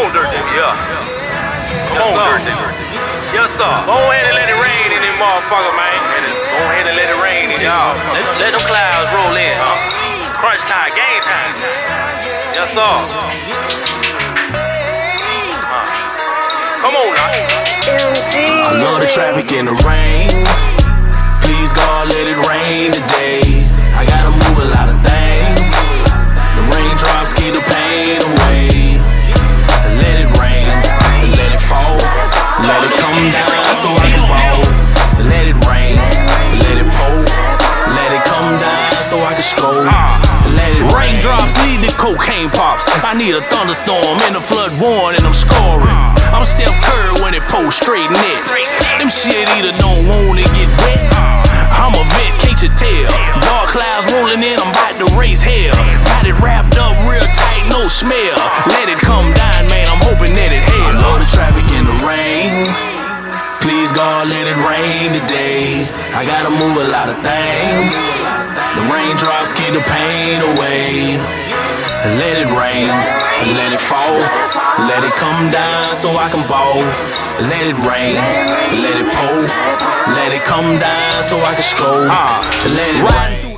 on, Dirt Digger, yeah. Come on, Dirt Digger. Yes, sir. Go ahead and let it rain in this motherfucker, man. Go ahead and let it rain in y'all. Let them clouds roll in, huh? Crunch time, game time. Yes, sir. Come on now. MGeezy. I love the traffic in the rain. Please God, let it rain today. I gotta move a lot of things. The raindrops keep the pain away. Let it rain, let it fall. Let it come down so I can ball. Let it rain, let it pour. Let it come down so I can stroll. Let it raindrops lead to cocaine pops. I need a thunderstorm in the flood warning and I'm scoring. I'm Steph Curry when it posts straight net. Them shit either don't wanna get wet. I'm a vet, can't you tell? Dark clouds rolling in, I'm about to raise hell. Got it wrapped up real tight, no smell. Let it come down, man, I'm hoping that it hell. I love the traffic in the rain. Please God, let it rain today. I gotta move a lot of things. The raindrops keep the pain away. Let it rain, let it fall. Let it come down so I can ball. Let it rain, let it pour. Let it come down so I can stroll. Let it rain.